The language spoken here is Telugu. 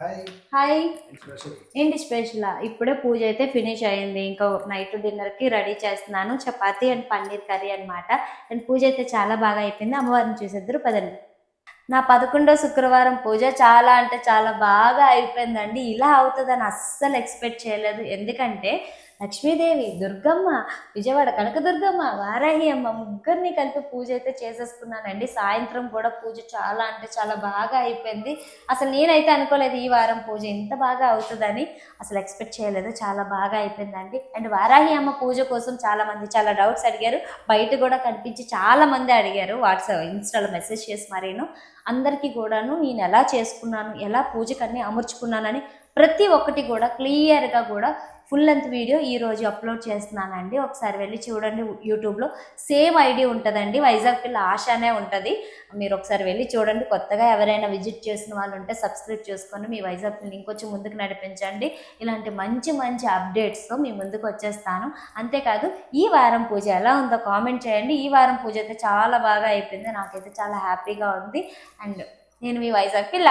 హాయ్. ఏంటి స్పెషల్? ఇప్పుడే పూజ అయితే ఫినిష్ అయింది. ఇంకా నైట్ డిన్నర్కి రెడీ చేస్తున్నాను. చపాతీ అండ్ పన్నీర్ కర్రీ అనమాట. అండ్ పూజ అయితే చాలా బాగా అయిపోయింది. అమ్మవారిని చూసేద్దరు పదండి. నా 11వ శుక్రవారం పూజ చాలా అంటే చాలా బాగా అయిపోయిందండి. ఇలా అవుతుందని అస్సలు ఎక్స్పెక్ట్ చేయలేదు. ఎందుకంటే లక్ష్మీదేవి, దుర్గమ్మ, విజయవాడ కనకదుర్గమ్మ, వారాహి అమ్మ ముగ్గురిని కలిపి పూజ అయితే చేసేసుకున్నానండి. సాయంత్రం కూడా పూజ చాలా అంటే చాలా బాగా అయిపోయింది. అసలు నేనైతే అనుకోలేదు ఈ వారం పూజ ఇంత బాగా అవుతుందని. అసలు ఎక్స్పెక్ట్ చేయలేదు. చాలా బాగా అయిపోయిందండి. అండ్ వారాహి అమ్మ పూజ కోసం చాలామంది చాలా డౌట్స్ అడిగారు. బయట కూడా కనిపించి చాలామంది అడిగారు. వాట్సాప్, ఇన్స్టాలో మెసేజ్ చేసి మరీను అందరికీ కూడాను నేను ఎలా చేసుకున్నాను, ఎలా పూజకన్నీ అమర్చుకున్నానని ప్రతి ఒక్కటి కూడా క్లియర్గా కూడా ఫుల్ లెంత్ వీడియో ఈరోజు అప్లోడ్ చేస్తున్నానండి. ఒకసారి వెళ్ళి చూడండి. యూట్యూబ్లో సేమ్ ఐడి ఉంటుందండి, వైజాగ్ పిల్ల ఆశానే ఉంటుంది. మీరు ఒకసారి వెళ్ళి చూడండి. కొత్తగా ఎవరైనా విజిట్ చేసిన వాళ్ళు ఉంటే సబ్స్క్రైబ్ చేసుకొని మీ వైజాగ్ పిల్ల ఇంకొంచెం ముందుకు నడిపించండి. ఇలాంటి మంచి మంచి అప్డేట్స్తో మీ ముందుకు వచ్చేస్తాను. అంతేకాదు ఈ వారం పూజ ఎలా ఉందో కామెంట్ చేయండి. ఈ వారం పూజ అయితే చాలా బాగా అయిపోయింది. నాకైతే చాలా హ్యాపీగా ఉంది. అండ్ నేను మీ వైజాగ్ పిల్ల.